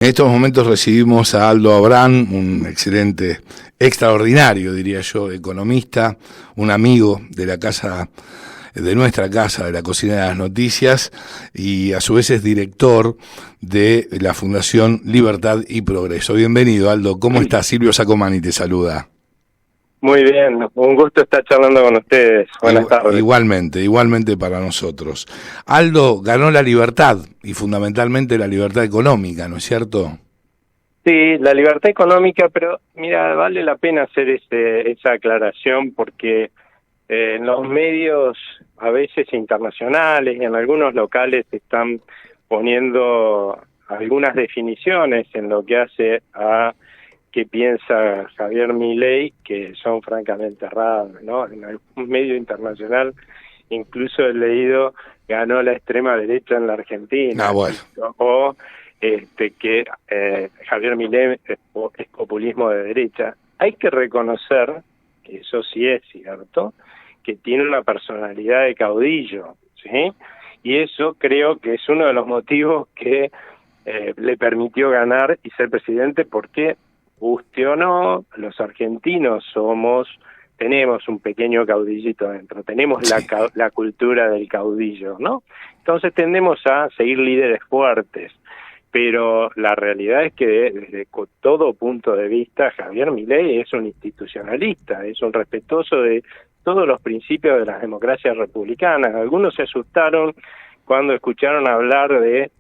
En estos momentos recibimos a Aldo Abrán, un excelente, extraordinario, diría yo, economista, un amigo de la casa, de nuestra casa, de la Cocina de las Noticias, y a su vez es director de la Fundación Libertad y Progreso. Bienvenido, Aldo. ¿Cómo estás? Silvio Sacomani te saluda. Muy bien, un gusto estar charlando con ustedes. Buenas tardes. Igualmente para nosotros. Aldo ganó la libertad, y fundamentalmente la libertad económica, ¿no es cierto? Sí, la libertad económica, pero mira, vale la pena hacer esa aclaración porque en los medios, a veces internacionales y en algunos locales, están poniendo algunas definiciones en lo que hace a qué piensa Javier Milei, que son francamente erradas, ¿no? En algún medio internacional, incluso he leído, ganó la extrema derecha en la Argentina. Ah, bueno. O que Javier Milei es populismo de derecha. Hay que reconocer, que eso sí es cierto, que tiene una personalidad de caudillo, ¿sí? Y eso creo que es uno de los motivos que le permitió ganar y ser presidente, porque guste o no, los argentinos tenemos un pequeño caudillito adentro, tenemos la cultura del caudillo, ¿no? Entonces tendemos a seguir líderes fuertes, pero la realidad es que desde todo punto de vista, Javier Milei es un institucionalista, es un respetuoso de todos los principios de las democracias republicanas. Algunos se asustaron cuando escucharon hablar de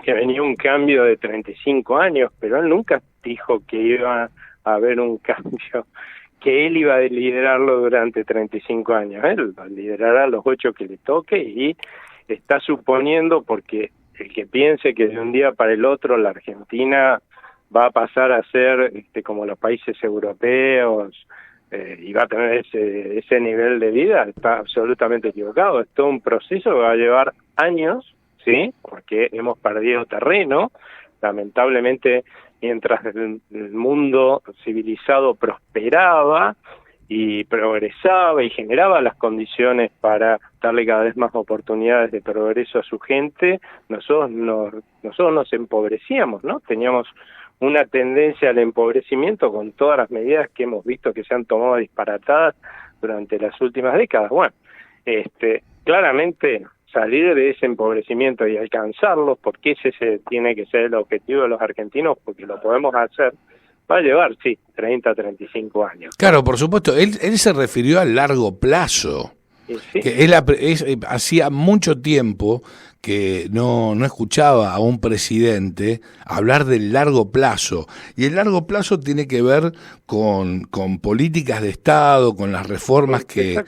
que venía un cambio de 35 años, pero él nunca dijo que iba a haber un cambio, que él iba a liderarlo durante 35 años. Él liderará los 8 que le toque y está suponiendo, porque el que piense que de un día para el otro la Argentina va a pasar a ser como los países europeos y va a tener ese nivel de vida, está absolutamente equivocado. Es todo un proceso que va a llevar años, ¿sí? Porque hemos perdido terreno. Lamentablemente, mientras el mundo civilizado prosperaba y progresaba y generaba las condiciones para darle cada vez más oportunidades de progreso a su gente, nosotros nos empobrecíamos, ¿no? Teníamos una tendencia al empobrecimiento con todas las medidas que hemos visto que se han tomado disparatadas durante las últimas décadas. Bueno, claramente salir de ese empobrecimiento y alcanzarlo, porque ese tiene que ser el objetivo de los argentinos, porque lo podemos hacer, va a llevar, sí, 30, 35 años. Claro, por supuesto, él se refirió a largo plazo. Sí. Que él hacía mucho tiempo que no escuchaba a un presidente hablar del largo plazo, y el largo plazo tiene que ver con políticas de Estado, con las reformas que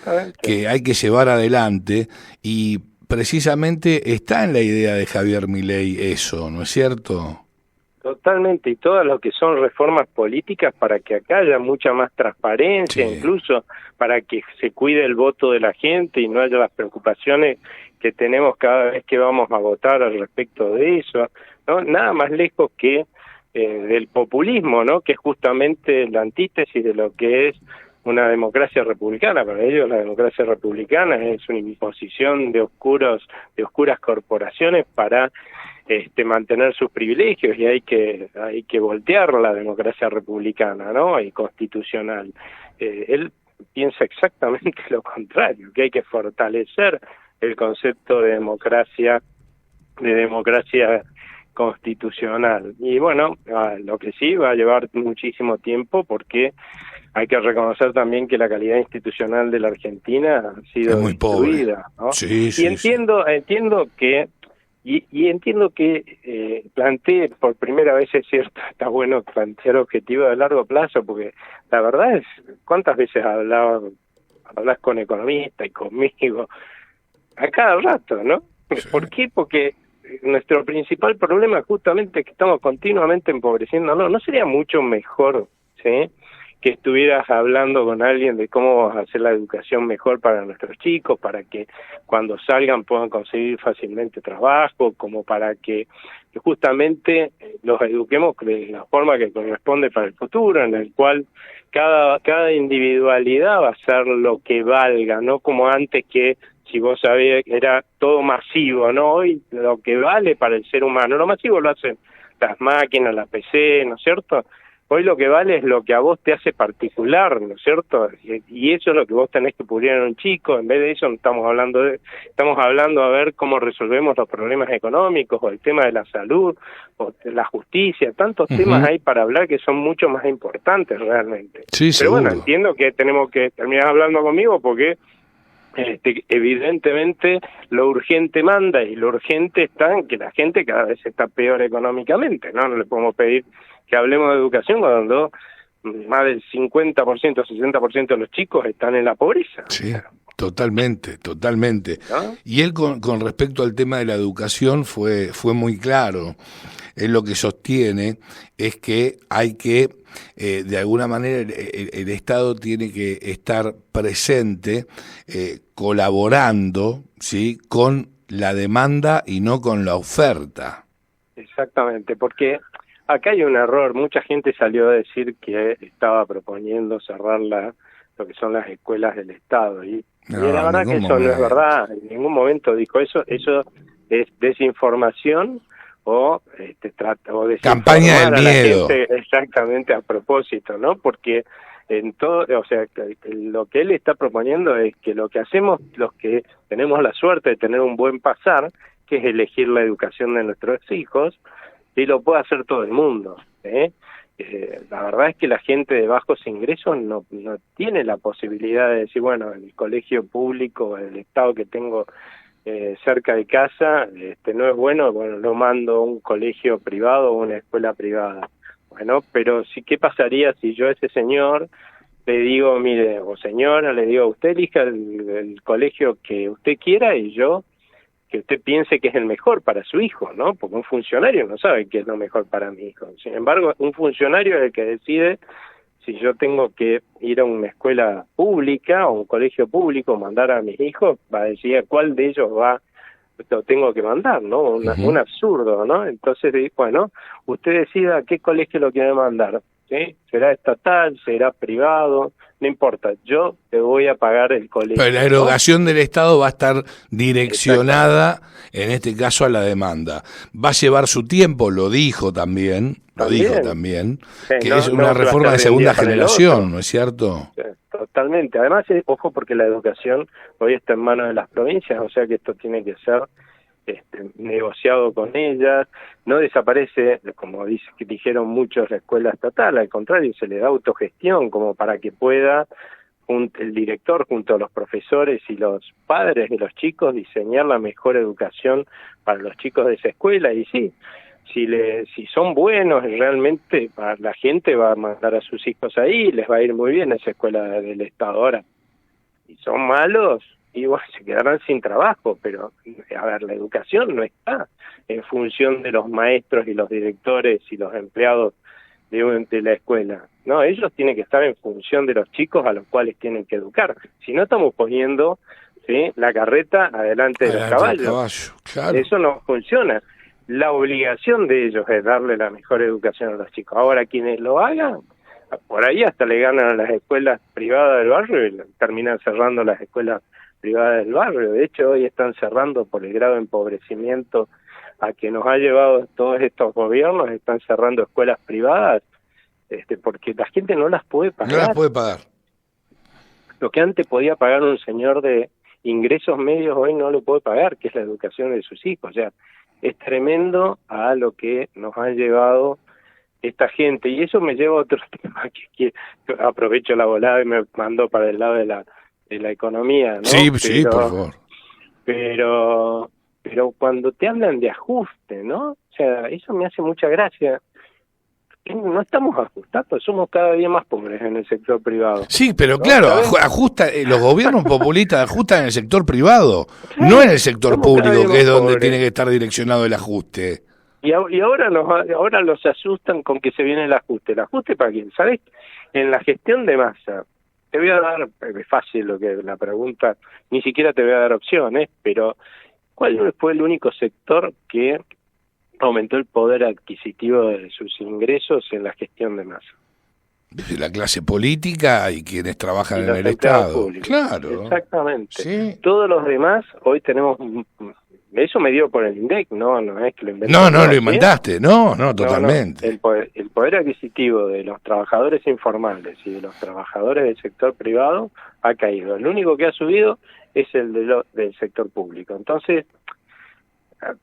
hay que llevar adelante, y precisamente está en la idea de Javier Milei eso, ¿no es cierto? Totalmente, y todas lo que son reformas políticas para que acá haya mucha más transparencia, sí, incluso para que se cuide el voto de la gente y no haya las preocupaciones que tenemos cada vez que vamos a votar al respecto de eso, ¿no? Nada más lejos que del populismo, ¿no? Que es justamente la antítesis de lo que es una democracia republicana. Para ellos la democracia republicana es una imposición de oscuras corporaciones para mantener sus privilegios, y hay que voltear la democracia republicana, ¿no? Y constitucional. Él piensa exactamente lo contrario, que hay que fortalecer el concepto de democracia constitucional. Y bueno, lo que sí va a llevar muchísimo tiempo, porque hay que reconocer también que la calidad institucional de la Argentina ha sido muy destruida, pobre, ¿no? Sí, y entiendo que planteé por primera vez, es cierto, está bueno plantear objetivos de largo plazo, porque la verdad es, ¿cuántas veces hablas con economistas y conmigo? A cada rato, ¿no? Sí. ¿Por qué? Porque nuestro principal problema es justamente que estamos continuamente empobreciendo. ¿No sería mucho mejor, ¿sí?, que estuvieras hablando con alguien de cómo hacer la educación mejor para nuestros chicos, para que cuando salgan puedan conseguir fácilmente trabajo, como para que justamente los eduquemos de la forma que corresponde para el futuro, en el cual cada individualidad va a ser lo que valga, no como antes, que si vos sabías que era todo masivo, ¿no? Hoy lo que vale para el ser humano, lo masivo lo hacen las máquinas, la PC, ¿no es cierto? Hoy lo que vale es lo que a vos te hace particular, ¿no es cierto? Y eso es lo que vos tenés que pulir en un chico. En vez de eso estamos hablando a ver cómo resolvemos los problemas económicos, o el tema de la salud, o de la justicia. Tantos temas hay para hablar que son mucho más importantes realmente. Sí, pero seguro. bueno, entiendo que tenemos que terminar hablando conmigo porque evidentemente lo urgente manda, y lo urgente está en que la gente cada vez está peor económicamente, ¿no? No le podemos pedir que hablemos de educación cuando más del 50%, 60% de los chicos están en la pobreza. Sí, totalmente. ¿No? Y él con respecto al tema de la educación fue muy claro. Él lo que sostiene es que hay que, de alguna manera, el Estado tiene que estar presente, colaborando, ¿sí?, con la demanda y no con la oferta. Exactamente, porque acá hay un error. Mucha gente salió a decir que estaba proponiendo cerrar lo que son las escuelas del Estado, y la verdad que eso no es verdad. En ningún momento dijo eso. Eso es desinformación o campaña del miedo. Gente, exactamente, a propósito, ¿no? Porque en todo, o sea, lo que él está proponiendo es que lo que hacemos los que tenemos la suerte de tener un buen pasar, que es elegir la educación de nuestros hijos, y lo puede hacer todo el mundo, la verdad es que la gente de bajos ingresos no tiene la posibilidad de decir, bueno, el colegio público, el Estado que tengo cerca de casa, no es bueno, lo mando a un colegio privado o una escuela privada. Bueno, pero sí, ¿qué pasaría si yo a ese señor le digo, mire, o señora, le digo, usted elija el colegio que usted quiera, y que usted piense que es el mejor para su hijo, ¿no? Porque un funcionario no sabe qué es lo mejor para mi hijo. Sin embargo, un funcionario es el que decide si yo tengo que ir a una escuela pública o un colegio público, mandar a mis hijos, va a decir a cuál de ellos lo tengo que mandar, ¿no? Un absurdo, ¿no? Entonces, bueno, usted decida a qué colegio lo quiere mandar, ¿sí? ¿Será estatal, será privado? No importa, yo te voy a pagar el colegio. Pero la erogación, ¿no?, del Estado va a estar direccionada, en este caso, a la demanda. Va a llevar su tiempo, lo dijo también, sí, que es una reforma de segunda generación, ¿no es cierto? Sí, totalmente. Además, ojo, porque la educación hoy está en manos de las provincias, o sea que esto tiene que ser negociado con ellas. No desaparece, como dijeron muchos, la escuela estatal, al contrario, se le da autogestión como para que pueda el director junto a los profesores y los padres de los chicos diseñar la mejor educación para los chicos de esa escuela. Y sí, si son buenos, realmente la gente va a mandar a sus hijos ahí y les va a ir muy bien a esa escuela del Estado. Ahora, si son malos, igual se quedarán sin trabajo, pero a ver, la educación no está en función de los maestros y los directores y los empleados de la escuela, no, ellos tienen que estar en función de los chicos a los cuales tienen que educar. Si no, estamos poniendo, ¿sí?, la carreta adelante de los caballos. Claro. Eso no funciona. La obligación de ellos es darle la mejor educación a los chicos. Ahora, quienes lo hagan, por ahí hasta le ganan a las escuelas privadas del barrio y terminan cerrando las escuelas privadas del barrio. De hecho, hoy están cerrando por el grado de empobrecimiento a que nos ha llevado todos estos gobiernos. Están cerrando escuelas privadas porque la gente no las puede pagar. No las puede pagar. Lo que antes podía pagar un señor de ingresos medios, hoy no lo puede pagar, que es la educación de sus hijos. O sea, es tremendo a lo que nos ha llevado esta gente. Y eso me lleva a otro tema que aprovecho la volada y me mando para el lado de la economía, ¿no? Sí, sí, por favor. Pero cuando te hablan de ajuste, ¿no? O sea, eso me hace mucha gracia. No estamos ajustando, somos cada día más pobres en el sector privado. Sí, pero ¿no? Claro, ajusta, los gobiernos populistas ajustan en el sector privado, claro, no en el sector público, que es donde tiene que estar direccionado el ajuste. Y ahora los asustan con que se viene el ajuste. ¿El ajuste para quién? ¿Sabes? En la gestión de Massa, te voy a dar, es fácil la pregunta, ni siquiera te voy a dar opciones, pero ¿cuál fue el único sector que aumentó el poder adquisitivo de sus ingresos en la gestión de Massa? La clase política y quienes trabajan en el Estado. Públicos. Claro. Exactamente. Sí. Todos los demás, hoy tenemos eso me dio por el INDEC, no es que lo inventé. No lo inventaste, no, totalmente. No. El poder adquisitivo de los trabajadores informales y de los trabajadores del sector privado ha caído. El único que ha subido es el del sector público. Entonces,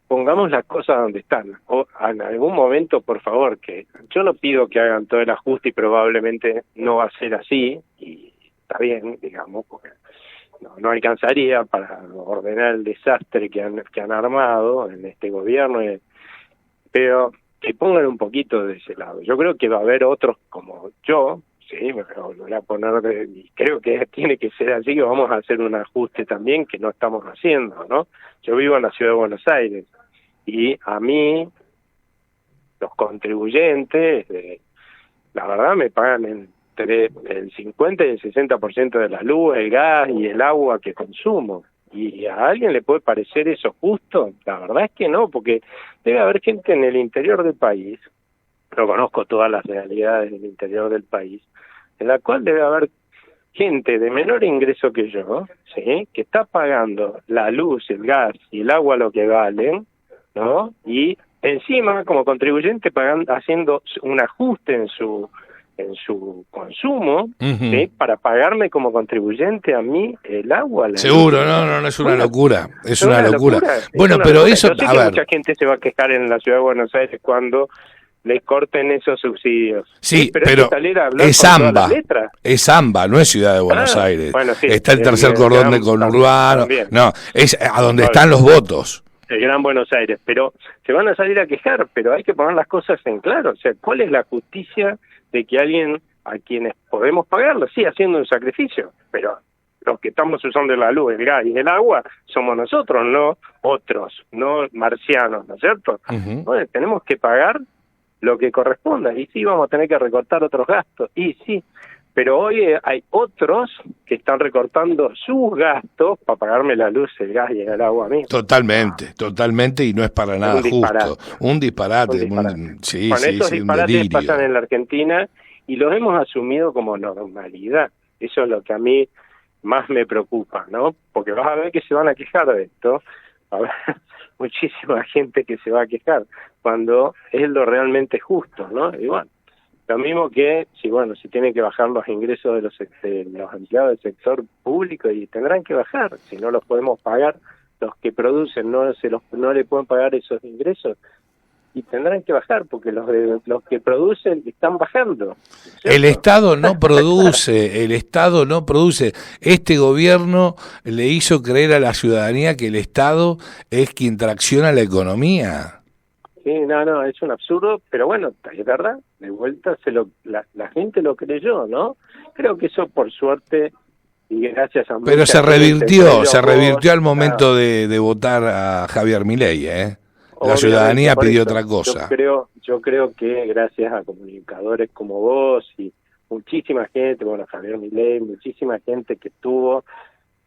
pongamos las cosas donde están. O en algún momento, por favor, que yo no pido que hagan todo el ajuste y probablemente no va a ser así, y está bien, digamos, porque no alcanzaría para ordenar el desastre que han armado en este gobierno, pero que pongan un poquito de ese lado. Yo creo que va a haber otros como yo, sí, me voy a poner, y creo que tiene que ser así, que vamos a hacer un ajuste también que no estamos haciendo, ¿no? Yo vivo en la ciudad de Buenos Aires y a mí los contribuyentes, la verdad, me pagan entre el 50 y el 60% de la luz, el gas y el agua que consumo. ¿Y a alguien le puede parecer eso justo? La verdad es que no, porque debe haber gente en el interior del país, no conozco todas las realidades del interior del país, en la cual debe haber gente de menor ingreso que yo, ¿sí?, que está pagando la luz, el gas y el agua lo que valen, ¿no? Y encima, como contribuyente, haciendo un ajuste en su consumo, ¿sí?, para pagarme como contribuyente a mí el agua. Seguro, no, es una locura, es una locura. Bueno, pero locura. Eso, yo sé a que ver. Mucha gente se va a quejar en la ciudad de Buenos Aires cuando les corten esos subsidios. Sí, pero es AMBA, es AMBA, no es Ciudad de Buenos Aires. Bueno, sí, está el tercer cordón de conurbano, no, es a donde están los votos. El Gran Buenos Aires, pero se van a salir a quejar, pero hay que poner las cosas en claro. O sea, ¿cuál es la justicia de que alguien a quienes podemos pagarlo, sí, haciendo un sacrificio, pero los que estamos usando la luz, el gas y el agua somos nosotros, no otros, no marcianos, ¿no es cierto? Bueno, tenemos que pagar lo que corresponda, y sí, vamos a tener que recortar otros gastos, y sí, pero hoy hay otros que están recortando sus gastos para pagarme la luz, el gas y el agua a mí. Totalmente, y no es para nada justo. Un disparate. Sí, esos disparates delirio. Pasan en la Argentina y los hemos asumido como normalidad. Eso es lo que a mí más me preocupa, ¿no? Porque vas a ver que se van a quejar de esto, va a haber muchísima gente que se va a quejar cuando es lo realmente justo, ¿no? Y bueno, lo mismo que si tienen que bajar los ingresos de los empleados del sector público, y tendrán que bajar, si no los podemos pagar, los que producen no le pueden pagar esos ingresos, y tendrán que bajar porque los que producen están bajando, ¿cierto? El Estado no produce. Este gobierno le hizo creer a la ciudadanía que el Estado es quien tracciona la economía. Sí, no, es un absurdo, pero bueno, es verdad, de vuelta la gente lo creyó, ¿no? Creo que eso, por suerte, y gracias a... Pero se revirtió al momento de votar a Javier Milei, ¿eh? La ciudadanía pidió otra cosa. Yo creo que gracias a comunicadores como vos y muchísima gente, Javier Milei, muchísima gente que estuvo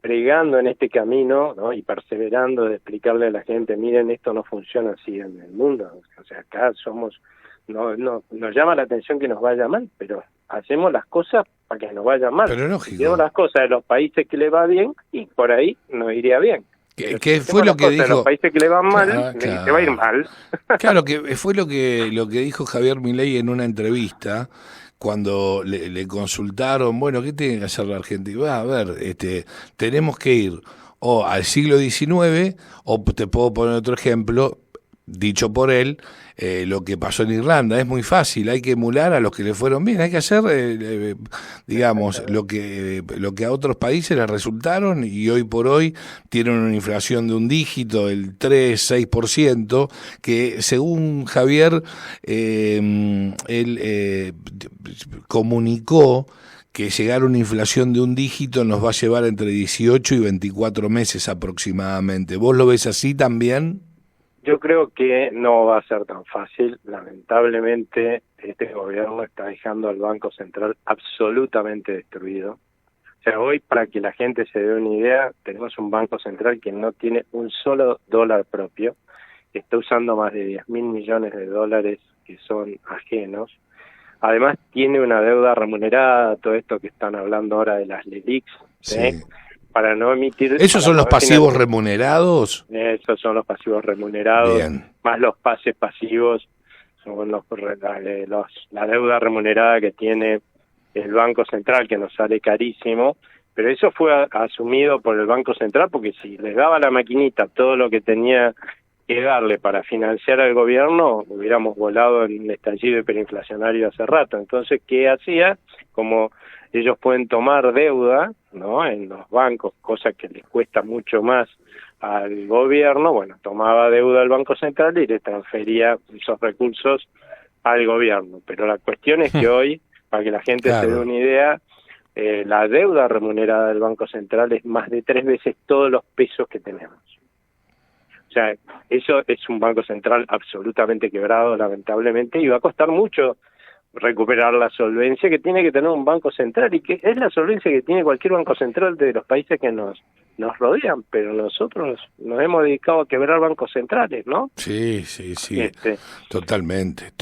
pregando en este camino, ¿no?, y perseverando de explicarle a la gente, miren, esto no funciona así en el mundo. O sea, acá nos llama la atención que nos vaya mal, pero hacemos las cosas para que nos vaya mal. Pero lógico. Hacemos las cosas de los países que le va bien y por ahí nos iría bien. ¿Qué fue lo que dijo? Los países que le van mal, te va a ir mal. Claro, que fue lo que dijo Javier Milei en una entrevista cuando le consultaron, ¿qué tiene que hacer la Argentina? A ver, tenemos que ir o al siglo XIX, o te puedo poner otro ejemplo, dicho por él, lo que pasó en Irlanda. Es muy fácil, hay que emular a los que le fueron bien, hay que hacer, digamos, lo que a otros países les resultaron, y hoy por hoy tienen una inflación de un dígito, el 3-6%, que según Javier, él comunicó que llegar a una inflación de un dígito nos va a llevar entre 18 y 24 meses aproximadamente. ¿Vos lo ves así también? Yo creo que no va a ser tan fácil. Lamentablemente, este gobierno está dejando al Banco Central absolutamente destruido. O sea, hoy, para que la gente se dé una idea, tenemos un Banco Central que no tiene un solo dólar propio, está usando más de 10.000 millones de dólares que son ajenos. Además, tiene una deuda remunerada, todo esto que están hablando ahora de las LELIQs, ¿sí? para no emitir... ¿Esos son los pasivos remunerados? Esos son los pasivos remunerados, Bien. Más los pases pasivos, son la deuda remunerada que tiene el Banco Central, que nos sale carísimo, pero eso fue asumido por el Banco Central, porque si les daba la maquinita todo lo que tenía que darle para financiar al gobierno, hubiéramos volado en un estallido hiperinflacionario hace rato. Entonces, ¿qué hacía? Como ellos pueden tomar deuda, ¿no?, en los bancos, cosa que les cuesta mucho más al gobierno, bueno, tomaba deuda del Banco Central y le transfería esos recursos al gobierno. Pero la cuestión es que hoy, para que la gente se dé una idea, la deuda remunerada del Banco Central es más de 3 veces todos los pesos que tenemos. O sea, eso es un Banco Central absolutamente quebrado, lamentablemente, y va a costar mucho recuperar la solvencia que tiene que tener un Banco Central, y que es la solvencia que tiene cualquier Banco Central de los países que nos rodean, pero nosotros nos hemos dedicado a quebrar bancos centrales, ¿no? Sí, totalmente.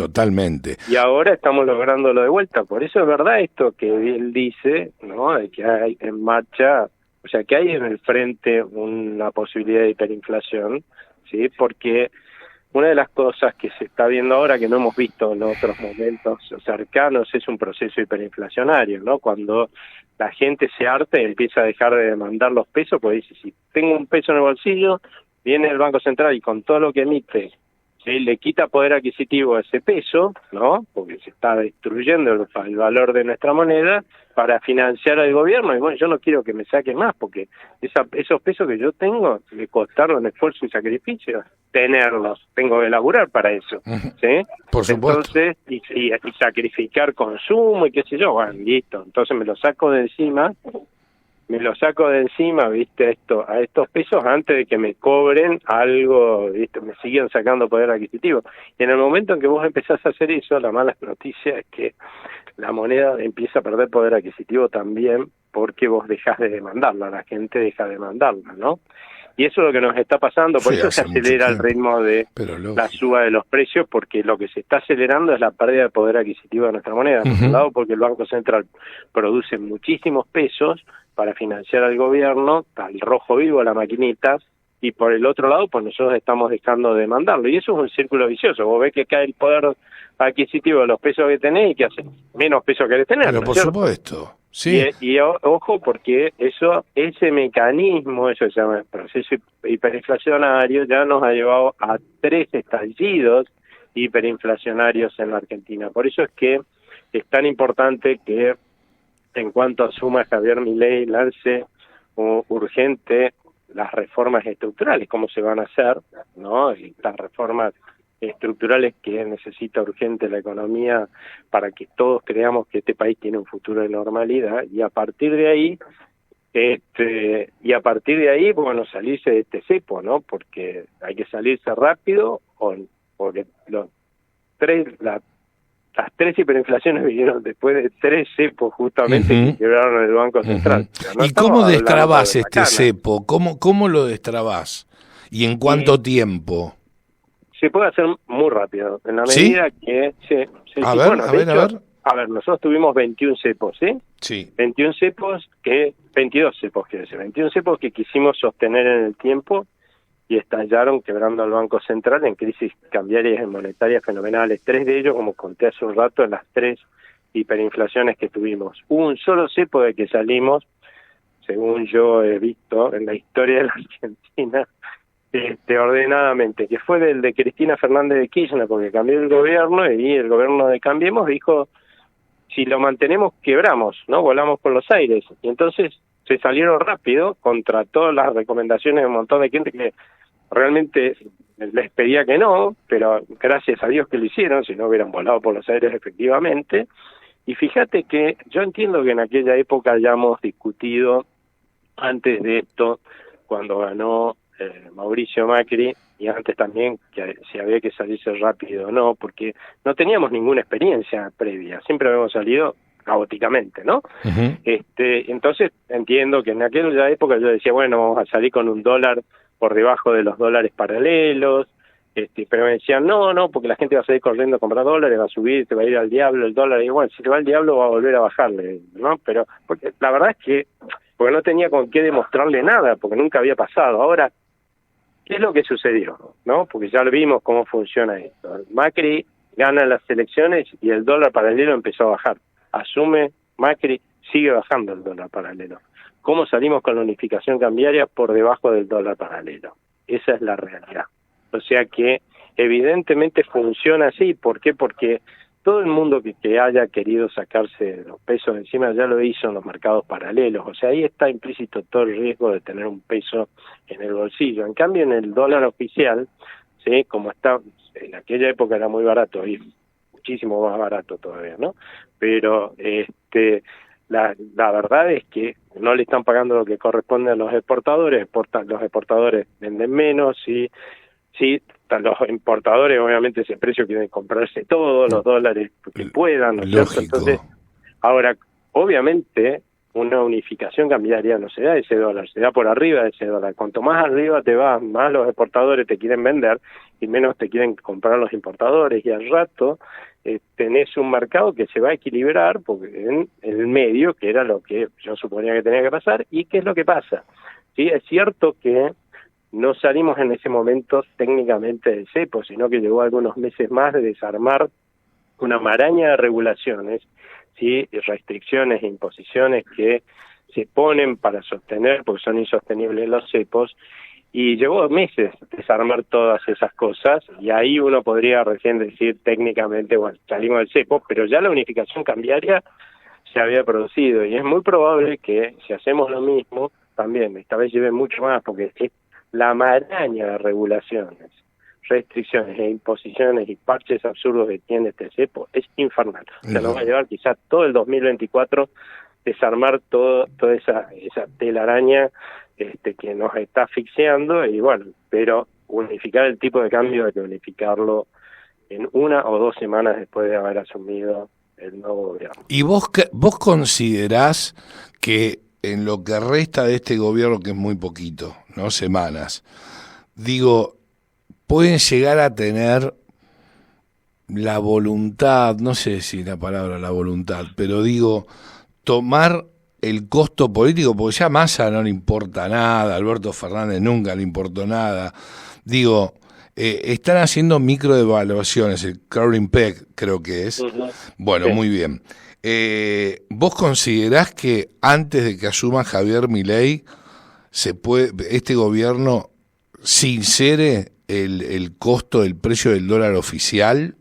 Y ahora estamos lográndolo de vuelta, por eso es verdad esto que él dice, ¿no?, de que hay en marcha, o sea, que hay en el frente una posibilidad de hiperinflación, ¿sí? Porque una de las cosas que se está viendo ahora, que no hemos visto en otros momentos cercanos, es un proceso hiperinflacionario, ¿no? Cuando la gente se harta y empieza a dejar de demandar los pesos, pues dice, si tengo un peso en el bolsillo, viene el Banco Central y con todo lo que emite, ¿sí?, le quita poder adquisitivo a ese peso, ¿no?, porque se está destruyendo el valor de nuestra moneda para financiar al gobierno. Y bueno, yo no quiero que me saquen más, porque esos pesos que yo tengo me costaron esfuerzo y sacrificio tenerlos, tengo que laburar para eso, ¿sí? Por supuesto. Entonces, y sacrificar consumo y qué sé yo, bueno, listo, entonces me lo saco de encima, viste, a estos pesos antes de que me cobren algo, viste, me siguen sacando poder adquisitivo. Y en el momento en que vos empezás a hacer eso, la mala noticia es que la moneda empieza a perder poder adquisitivo también, porque vos dejás de demandarla, la gente deja de demandarla, ¿no? Y eso es lo que nos está pasando, por eso se acelera el ritmo de la suba de los precios, porque lo que se está acelerando es la pérdida de poder adquisitivo de nuestra moneda. Por un lado, porque el Banco Central produce muchísimos pesos para financiar al gobierno, al rojo vivo, a la maquinita, y por el otro lado, pues nosotros estamos dejando de demandarlo. Y eso es un círculo vicioso. Vos ves que cae el poder adquisitivo de los pesos que tenés y que hace menos pesos querés tener. Pero por supuesto. Sí. Y ojo, porque ese mecanismo, eso se llama proceso hiperinflacionario, ya nos ha llevado a 3 estallidos hiperinflacionarios en la Argentina. Por eso es que es tan importante que, en cuanto asuma Javier Milei, lance urgente las reformas estructurales, cómo se van a hacer, ¿no? Y las reformas estructurales que necesita urgente la economía para que todos creamos que este país tiene un futuro de normalidad, y a partir de ahí bueno, salirse de este cepo, ¿no? Porque hay que salirse rápido, porque las 3 hiperinflaciones vinieron después de 3 cepos justamente que quebraron el Banco Central. No, ¿y cómo destrabás este cepo? ¿Cómo lo destrabás? ¿Y en cuánto tiempo? Se puede hacer muy rápido, en la medida que... A ver. Nosotros tuvimos 21 cepos, ¿sí? Sí. 22 cepos que quisimos sostener en el tiempo y estallaron quebrando al Banco Central en crisis cambiarias y monetarias fenomenales. 3 de ellos, como conté hace un rato, en las 3 hiperinflaciones que tuvimos. Hubo un solo cepo de que salimos, según yo he visto en la historia de la Argentina, ordenadamente, que fue del de Cristina Fernández de Kirchner, porque cambió el gobierno y el gobierno de Cambiemos dijo, si lo mantenemos quebramos, ¿no? Volamos por los aires. Y entonces se salieron rápido contra todas las recomendaciones de un montón de gente que realmente les pedía que no, pero gracias a Dios que lo hicieron, si no hubieran volado por los aires efectivamente. Y fíjate que yo entiendo que en aquella época hayamos discutido antes de esto, cuando ganó Mauricio Macri, y antes también, que si había que salirse rápido o no, porque no teníamos ninguna experiencia previa, siempre habíamos salido caóticamente, ¿no? Entonces entiendo que en aquella época yo decía, bueno, vamos a salir con un dólar por debajo de los dólares paralelos, pero me decían, no, porque la gente va a salir corriendo a comprar dólares, va a subir, te va a ir al diablo el dólar, y bueno, si te va al diablo va a volver a bajarle, ¿no? Pero porque la verdad es que porque no tenía con qué demostrarle nada, porque nunca había pasado. Ahora, ¿qué es lo que sucedió? ¿No? Porque ya lo vimos cómo funciona esto. Macri gana las elecciones y el dólar paralelo empezó a bajar. Asume Macri, sigue bajando el dólar paralelo. ¿Cómo salimos con la unificación cambiaria? Por debajo del dólar paralelo. Esa es la realidad. O sea que evidentemente funciona así. ¿Por qué? Porque todo el mundo que haya querido sacarse los pesos encima ya lo hizo en los mercados paralelos. O sea, ahí está implícito todo el riesgo de tener un peso en el bolsillo. En cambio, en el dólar oficial, ¿sí? Como está, en aquella época era muy barato, y muchísimo más barato todavía, ¿no? Pero la verdad es que no le están pagando lo que corresponde a los exportadores. Los exportadores venden menos, y sí, los importadores obviamente ese precio quieren comprarse todos los dólares que puedan, ¿no es cierto? Entonces, ahora, obviamente, una unificación cambiaria no se da ese dólar, se da por arriba de ese dólar. Cuanto más arriba te vas, más los exportadores te quieren vender y menos te quieren comprar los importadores, y al rato tenés un mercado que se va a equilibrar porque en el medio, que era lo que yo suponía que tenía que pasar. ¿Y qué es lo que pasa? Sí, es cierto que no salimos en ese momento técnicamente del cepo, sino que llevó algunos meses más de desarmar una maraña de regulaciones, ¿sí? Y restricciones e imposiciones que se ponen para sostener, porque son insostenibles los cepos, y llevó meses desarmar todas esas cosas, y ahí uno podría recién decir técnicamente, bueno, salimos del cepo, pero ya la unificación cambiaria se había producido, y es muy probable que si hacemos lo mismo, también esta vez lleve mucho más, porque es la maraña de regulaciones, restricciones e imposiciones y parches absurdos que tiene este cepo es infernal. O sea, nos va a llevar quizás todo el 2024 desarmar toda esa telaraña que nos está asfixiando, y bueno, pero unificar el tipo de cambio hay que unificarlo en 1 o 2 semanas después de haber asumido el nuevo gobierno. ¿Y vos considerás que en lo que resta de este gobierno, que es muy poquito, ¿no? Semanas, digo, pueden llegar a tener la voluntad, no sé si la palabra la voluntad, pero digo, tomar el costo político, porque ya a Massa no le importa nada, a Alberto Fernández nunca le importó nada, digo, están haciendo microdevaluaciones, el Carolyn Peck creo que es, bueno, sí. Muy bien. ¿Vos considerás que antes de que asuma Javier Milei este gobierno sincere el costo del precio del dólar oficial?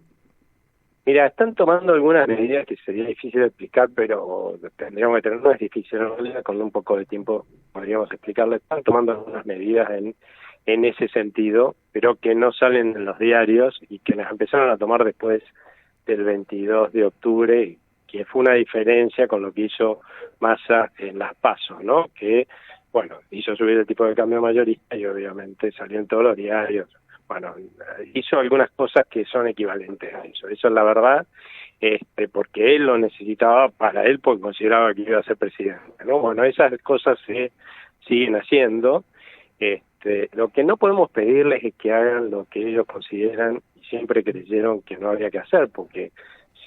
Mira, están tomando algunas medidas que sería difícil de explicar, pero tendríamos que tener, no es difícil, en realidad, con un poco de tiempo podríamos explicarle. Están tomando algunas medidas en ese sentido, pero que no salen en los diarios y que las empezaron a tomar después del 22 de octubre, que fue una diferencia con lo que hizo Massa en las PASO, ¿no? Que, bueno, hizo subir el tipo de cambio mayorista y obviamente salió en todos los diarios. Bueno, hizo algunas cosas que son equivalentes a eso es la verdad, porque él lo necesitaba para él, porque consideraba que iba a ser presidente, ¿no? Bueno, esas cosas se siguen haciendo. Lo que no podemos pedirles es que hagan lo que ellos consideran y siempre creyeron que no había que hacer, porque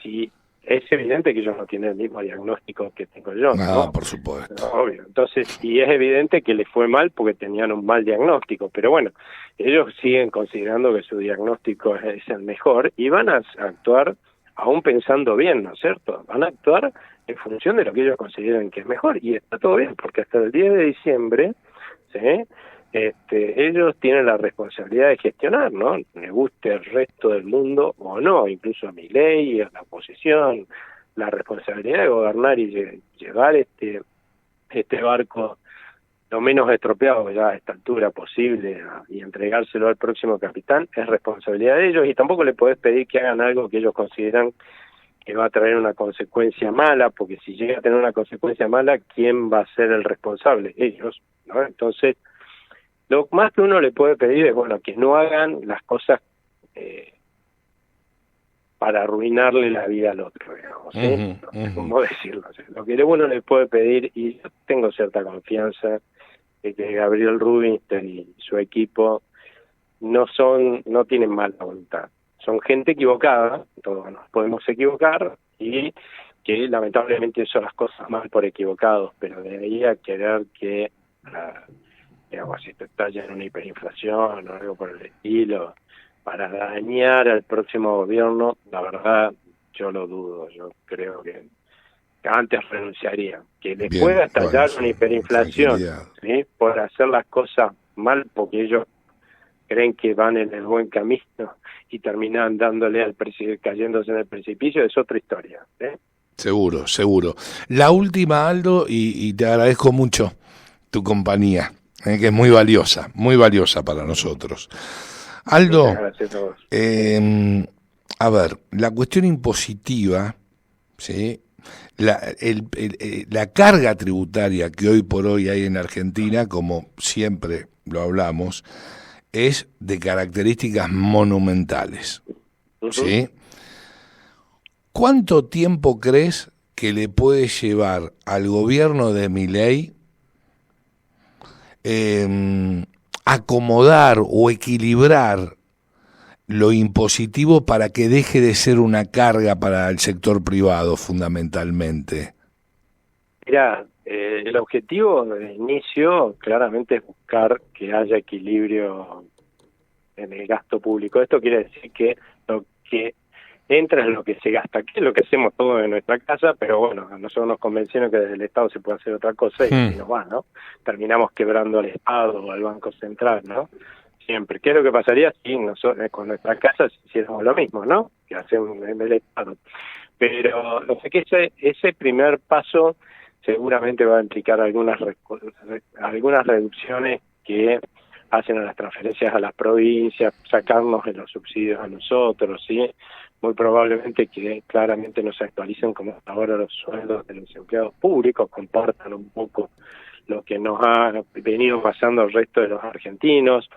si es evidente que ellos no tienen el mismo diagnóstico que tengo yo, ¿no? Por supuesto. No, obvio. Entonces, y es evidente que les fue mal porque tenían un mal diagnóstico, pero bueno, ellos siguen considerando que su diagnóstico es el mejor y van a actuar aún pensando bien, ¿no es cierto? Van a actuar en función de lo que ellos consideren que es mejor, y está todo bien, porque hasta el 10 de diciembre, ¿sí? Ellos tienen la responsabilidad de gestionar, ¿no? Le guste el resto del mundo o no, incluso a Milei, a la oposición, la responsabilidad de gobernar y llevar este barco lo menos estropeado ya a esta altura posible y entregárselo al próximo capitán es responsabilidad de ellos, y tampoco le podés pedir que hagan algo que ellos consideran que va a traer una consecuencia mala, porque si llega a tener una consecuencia mala, ¿quién va a ser el responsable? Ellos, ¿no? Entonces, lo más que uno le puede pedir es, bueno, que no hagan las cosas para arruinarle la vida al otro, digamos, ¿sí? No sé cómo decirlo. Lo que uno le puede pedir, y yo tengo cierta confianza de que Gabriel Rubinstein y su equipo no tienen mala voluntad. Son gente equivocada, todos nos podemos equivocar, y que lamentablemente hizo las cosas mal por equivocados, pero de ahí a querer que, digamos, si te estalla en una hiperinflación o algo por el estilo, para dañar al próximo gobierno, la verdad, yo lo dudo. Yo creo que antes renunciaría. Que les pueda estallar una hiperinflación, ¿sí?, por hacer las cosas mal, porque ellos creen que van en el buen camino y terminan dándole al cayéndose en el precipicio, es otra historia, ¿eh? Seguro, seguro. La última, Aldo, y te agradezco mucho tu compañía, que es muy valiosa para nosotros. Aldo, a ver, la cuestión impositiva, ¿sí?, la carga tributaria que hoy por hoy hay en Argentina, como siempre lo hablamos, es de características monumentales, ¿sí? ¿Cuánto tiempo crees que le puede llevar al gobierno de Milei acomodar o equilibrar lo impositivo para que deje de ser una carga para el sector privado fundamentalmente? Mira, el objetivo de inicio claramente es buscar que haya equilibrio en el gasto público. Esto quiere decir que lo que entra es lo que se gasta, que es lo que hacemos todos en nuestra casa, pero bueno, a nosotros nos convencieron que desde el Estado se puede hacer otra cosa y nos va, ¿no? Terminamos quebrando al Estado o al Banco Central, ¿no? Siempre. ¿Qué es lo que pasaría si nosotros con nuestras casas hiciéramos lo mismo, ¿no?, que hacemos en el Estado? Pero lo que ese primer paso seguramente va a implicar algunas reducciones que hacen a las transferencias a las provincias, sacarnos de los subsidios a nosotros, ¿sí? Muy probablemente que claramente no se actualicen como hasta ahora los sueldos de los empleados públicos, compartan un poco lo que nos ha venido pasando al resto de los argentinos.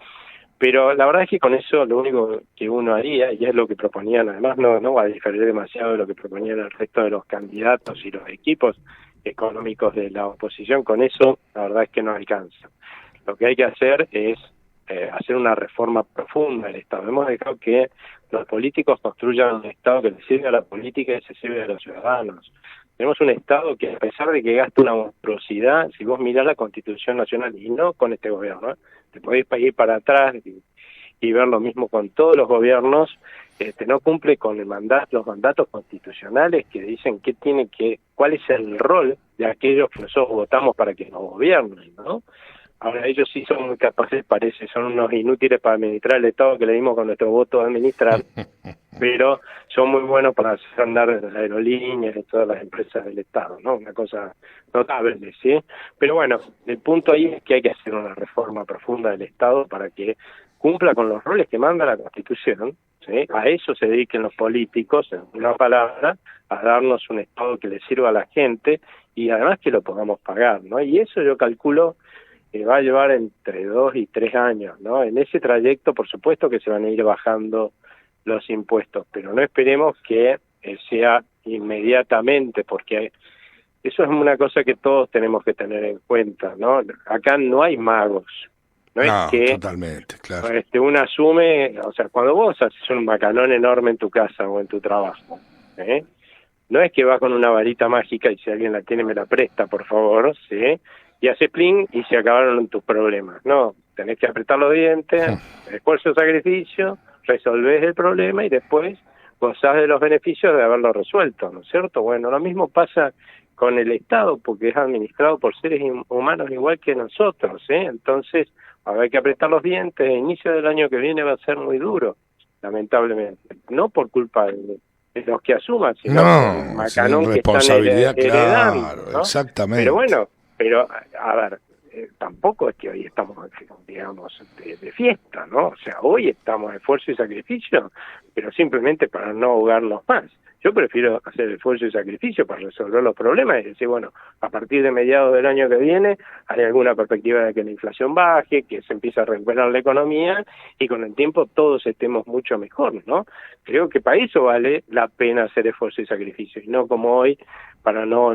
Pero la verdad es que con eso lo único que uno haría, y es lo que proponían, además no va a diferir demasiado de lo que proponían el resto de los candidatos y los equipos económicos de la oposición, con eso la verdad es que no alcanza. Lo que hay que hacer es hacer una reforma profunda del Estado. Hemos dejado que los políticos construyan un Estado que le sirve a la política y se sirve a los ciudadanos. Tenemos un Estado que, a pesar de que gasta una monstruosidad, si vos mirás la Constitución Nacional, y no con este gobierno, te podéis ir para atrás y ver lo mismo con todos los gobiernos, no cumple con los mandatos constitucionales que dicen cuál es el rol de aquellos que nosotros votamos para que nos gobiernen, ¿no? Ahora ellos sí son muy capaces, son unos inútiles para administrar el Estado que le dimos con nuestro voto a administrar, pero son muy buenos para hacer andar las aerolíneas y todas las empresas del Estado, ¿no? Una cosa notable, ¿sí? Pero bueno, el punto ahí es que hay que hacer una reforma profunda del Estado para que cumpla con los roles que manda la Constitución, ¿sí? A eso se dediquen los políticos, en una palabra, a darnos un Estado que le sirva a la gente y además que lo podamos pagar, ¿no? Y eso yo calculo va a llevar entre 2 y 3 años, ¿no? En ese trayecto, por supuesto que se van a ir bajando los impuestos, pero no esperemos que sea inmediatamente, porque eso es una cosa que todos tenemos que tener en cuenta, ¿no? Acá no hay magos, no es que totalmente, claro. Uno asume, o sea, cuando vos haces un macanón enorme en tu casa o en tu trabajo, no es que vas con una varita mágica y si alguien la tiene me la presta, por favor, ¿sí? Y hace plin y se acabaron tus problemas. No, tenés que apretar los dientes, esfuerzo, sacrificio, resolvés el problema y después gozás de los beneficios de haberlo resuelto, ¿no es cierto? Bueno, lo mismo pasa con el Estado, porque es administrado por seres humanos igual que nosotros, ¿eh? Entonces, habrá que apretar los dientes. El inicio del año que viene va a ser muy duro, lamentablemente. No por culpa de los que asuman, sino por el macanón que están heredando, claro, ¿no? Exactamente. Pero bueno, a ver, tampoco es que hoy estamos, digamos, de fiesta, ¿no? O sea, hoy estamos en esfuerzo y sacrificio, pero simplemente para no ahogarnos más. Yo prefiero hacer esfuerzo y sacrificio para resolver los problemas y decir, bueno, a partir de mediados del año que viene hay alguna perspectiva de que la inflación baje, que se empiece a recuperar la economía y con el tiempo todos estemos mucho mejor, ¿no? Creo que para eso vale la pena hacer esfuerzo y sacrificio y no como hoy para no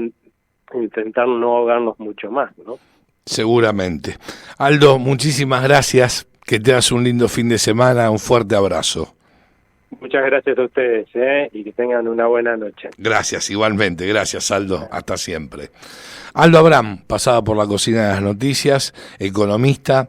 intentar no ahogarnos mucho más, ¿no? Seguramente. Aldo, muchísimas gracias, que tengas un lindo fin de semana, un fuerte abrazo. Muchas gracias a ustedes, y que tengan una buena noche. Gracias, igualmente. Gracias, Aldo. Hasta siempre. Aldo Abrán pasaba por la cocina de las noticias, economista.